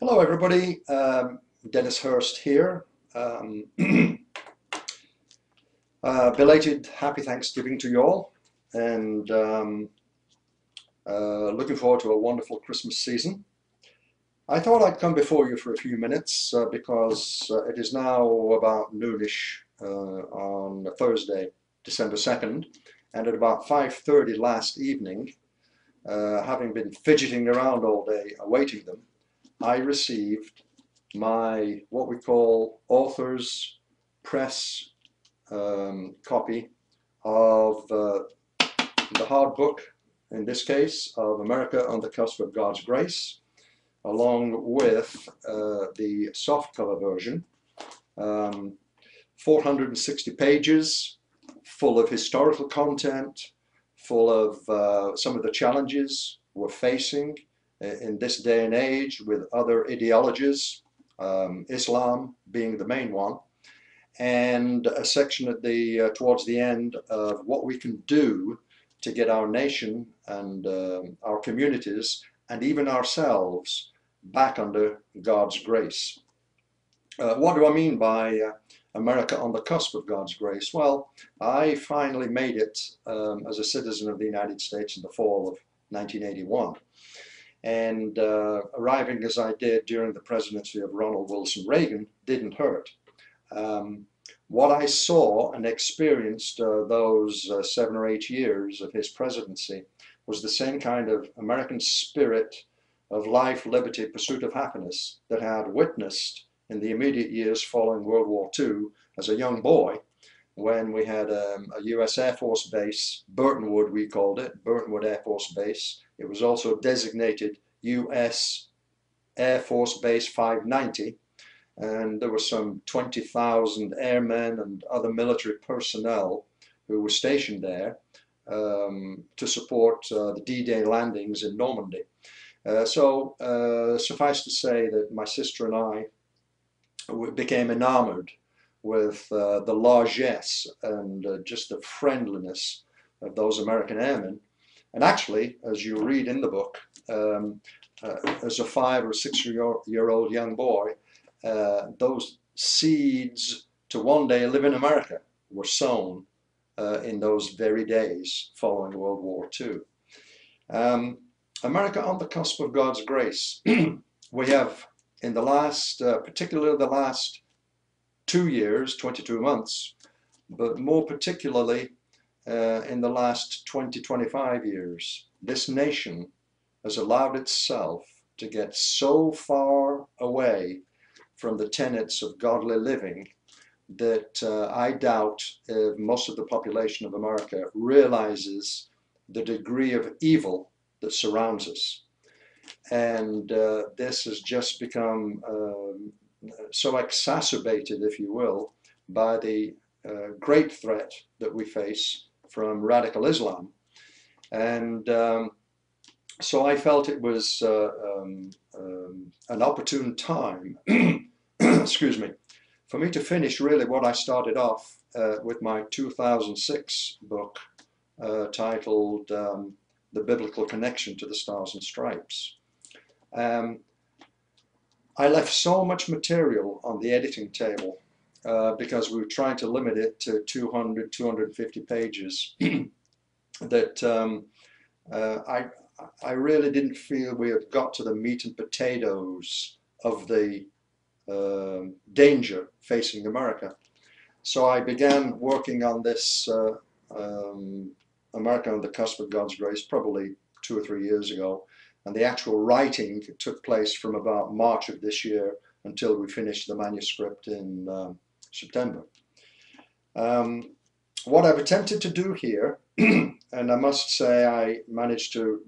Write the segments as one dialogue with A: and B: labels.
A: Hello, everybody. Dennis Hurst here. Belated Happy Thanksgiving to you all, and looking forward to a wonderful Christmas season. I thought I'd come before you for a few minutes because it is now about noonish on Thursday, December 2nd, and at about 5:30 last evening, having been fidgeting around all day awaiting them, I received my what we call author's press copy of the hard book, in this case, of America on the Cusp of God's Grace, along with the softcover version, 460 pages, full of historical content, full of some of the challenges we're facing in this day and age with other ideologies, Islam being the main one, and a section at the towards the end of what we can do to get our nation and our communities and even ourselves back under God's grace. What do I mean by America on the cusp of God's grace? Well, I finally made it as a citizen of the United States in the fall of 1981. And arriving as I did during the presidency of Ronald Wilson Reagan didn't hurt. What I saw and experienced those 7 or 8 years of his presidency was the same kind of American spirit of life, liberty, pursuit of happiness that I had witnessed in the immediate years following World War II as a young boy, when we had a US Air Force base, Burtonwood we called it, Burtonwood Air Force Base. It was also designated US Air Force Base 590, and there were some 20,000 airmen and other military personnel who were stationed there to support the D-Day landings in Normandy. Suffice to say that my sister and I became enamored with the largesse and just the friendliness of those American airmen. And actually, as you read in the book, as a 5 or 6 year old young boy, those seeds to one day live in America were sown in those very days following World War II. America on the cusp of God's grace. We have, in the last, particularly the last 2 years, 22 months, but more particularly in the last 20, 25 years, this nation has allowed itself to get so far away from the tenets of godly living that I doubt if most of the population of America realizes the degree of evil that surrounds us. And this has just become so exacerbated, if you will, by the great threat that we face from radical Islam. And so I felt it was an opportune time, excuse me, for me to finish really what I started off with my 2006 book titled The Biblical Connection to the Stars and Stripes. I left so much material on the editing table because we were trying to limit it to 200, 250 pages that I really didn't feel we had got to the meat and potatoes of the danger facing America. So I began working on this America on the Cusp of God's Grace probably 2 or 3 years ago. And the actual writing took place from about March of this year until we finished the manuscript in September. What I've attempted to do here, and I must say I managed to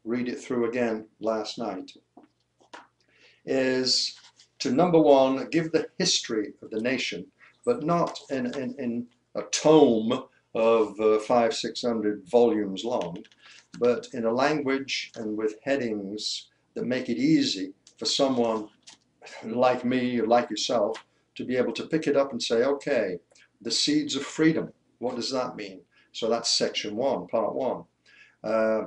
A: read it through again last night, is to, number one, give the history of the nation, but not in a tome of 500, 600 volumes long, but in a language and with headings that make it easy for someone like me or like yourself to be able to pick it up and say, okay, the seeds of freedom, what does that mean? So that's section 1, part 1.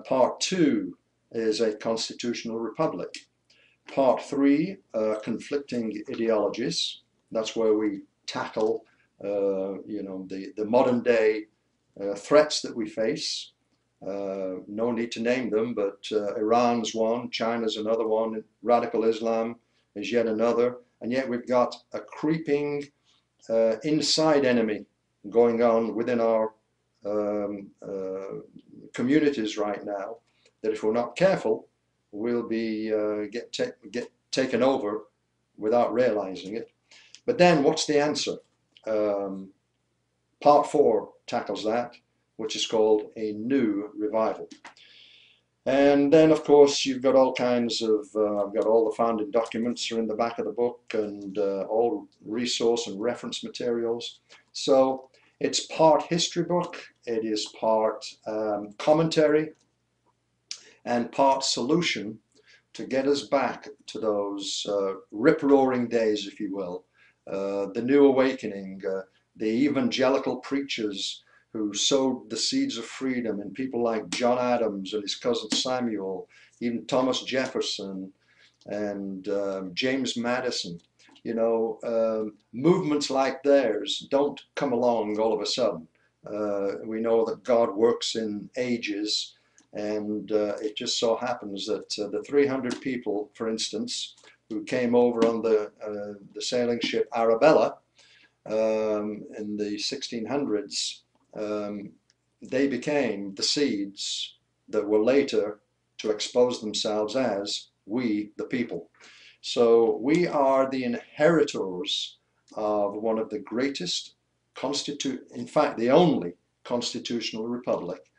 A: Part 2 is a constitutional republic. Part 3, conflicting ideologies. That's where we tackle, the modern day threats that we face. No need to name them, but Iran's one, China's another one, radical Islam is yet another, and yet we've got a creeping inside enemy going on within our communities right now, that if we're not careful, we'll be get taken over without realizing it. But then what's the answer? Part 4 tackles that, which is called a new revival. And then, of course, you've got all kinds of, I've got all the founding documents are in the back of the book, and all resource and reference materials. So it's part history book, it is part commentary, and part solution to get us back to those rip-roaring days, if you will, the New Awakening, the evangelical preachers who sowed the seeds of freedom in people like John Adams and his cousin Samuel, even Thomas Jefferson and James Madison. You know, movements like theirs don't come along all of a sudden. We know that God works in ages, and it just so happens that the 300 people, for instance, who came over on the sailing ship Arabella in the 1600s, they became the seeds that were later to expose themselves as we, the people. So we are the inheritors of one of the greatest in fact, the only constitutional republic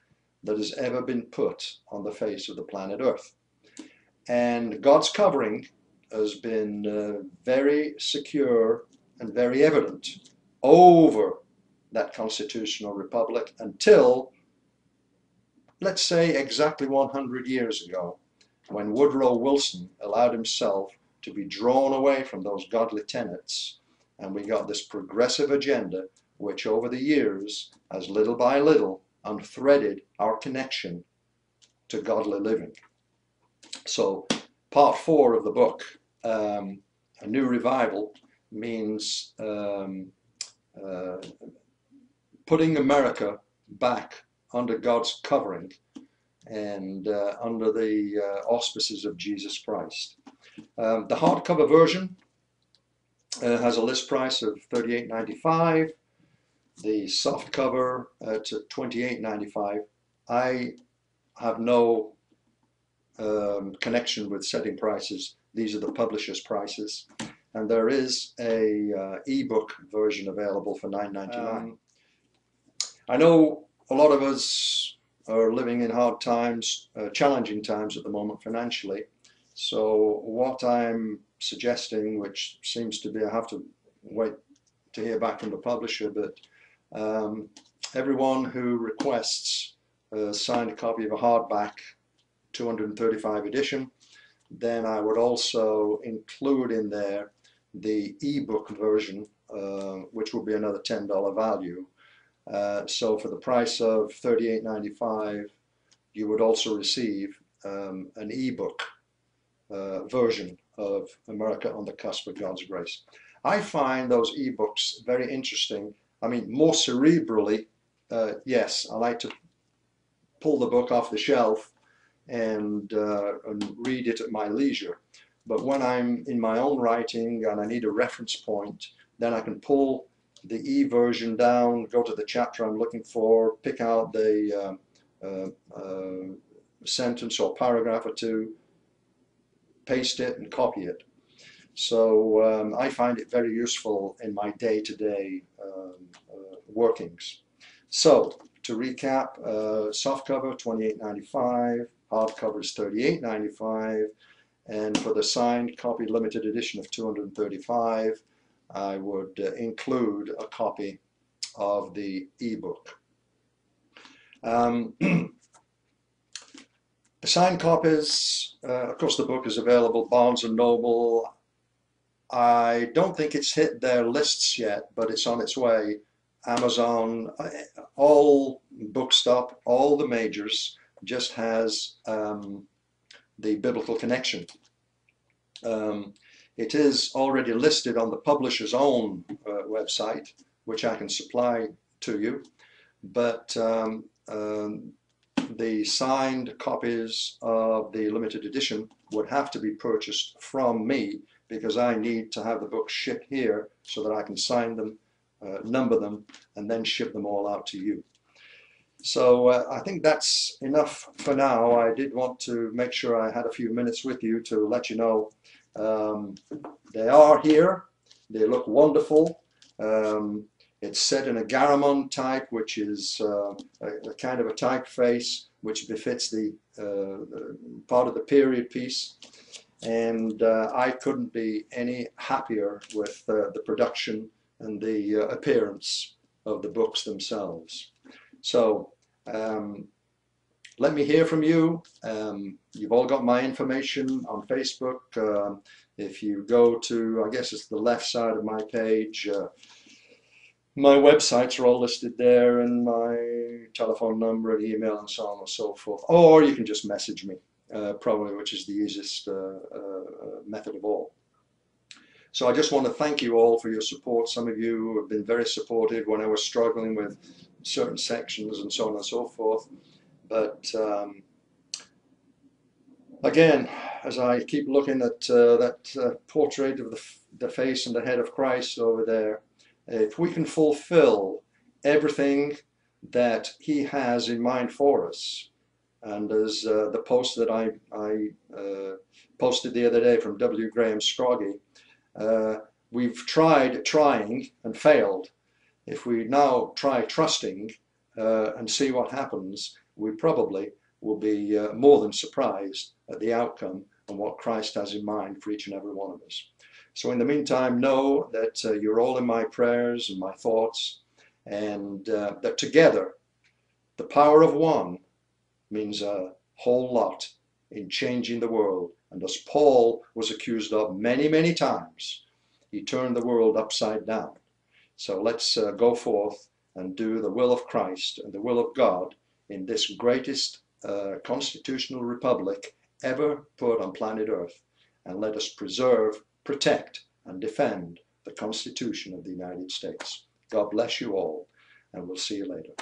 A: that has ever been put on the face of the planet Earth. And God's covering has been very secure and very evident over that constitutional republic until, let's say, exactly 100 years ago, when Woodrow Wilson allowed himself to be drawn away from those godly tenets, and we got this progressive agenda which over the years has little by little unthreaded our connection to godly living. So part 4 of the book, a new revival, means putting America back under God's covering and under the auspices of Jesus Christ. The hardcover version has a list price of $38.95. The soft cover to $28.95. I have no connection with setting prices. These are the publisher's prices, and there is a ebook version available for $9.99. I know a lot of us are living in hard times, challenging times at the moment financially. So what I'm suggesting, which seems to be, I have to wait to hear back from the publisher, but everyone who requests a signed copy of a hardback 235 edition, then I would also include in there the ebook version, which will be another $10 value. So for the price of $38.95, you would also receive an ebook version of America on the Cusp of God's Grace. I find those ebooks very interesting. I mean, more cerebrally, yes, I like to pull the book off the shelf and read it at my leisure. But when I'm in my own writing and I need a reference point, then I can pull the e-version down, go to the chapter I'm looking for, pick out the sentence or paragraph or two, paste it and copy it. So I find it very useful in my day-to-day workings. So to recap, softcover $28.95, hardcover is $38.95, and for the signed copy limited edition of 235, I would include a copy of the ebook. The signed copies, of course, the book is available Barnes & Noble. I don't think it's hit their lists yet, but it's on its way. Amazon, all Bookstop, all the majors, just has the Biblical Connection. It is already listed on the publisher's own website, which I can supply to you, but the signed copies of the limited edition would have to be purchased from me, because I need to have the books shipped here so that I can sign them, number them, and then ship them all out to you. So I think that's enough for now. I did want to make sure I had a few minutes with you to let you know they are here. They look wonderful. It's set in a Garamond type, which is a kind of a typeface which befits the part of the period piece. And I couldn't be any happier with the production and the appearance of the books themselves. So let me hear from you. You've all got my information on Facebook. If you go to, I guess it's the left side of my page, my websites are all listed there, and my telephone number and email and so on and so forth. Or you can just message me, probably, which is the easiest method of all. So I just want to thank you all for your support. Some of you have been very supportive when I was struggling with certain sections and so on and so forth. But again, as I keep looking at that portrait of the face and the head of Christ over there, if we can fulfill everything that he has in mind for us, and as the post that I posted the other day from W. Graham Scroggie, we've tried trying and failed. If we now try trusting and see what happens, we probably will be more than surprised at the outcome and what Christ has in mind for each and every one of us. So in the meantime, know that you're all in my prayers and my thoughts, and that together, the power of one means a whole lot in changing the world. And as Paul was accused of many, many times, he turned the world upside down. So let's go forth and do the will of Christ and the will of God in this greatest constitutional republic ever put on planet Earth. And let us preserve, protect, and defend the Constitution of the United States. God bless you all, and we'll see you later.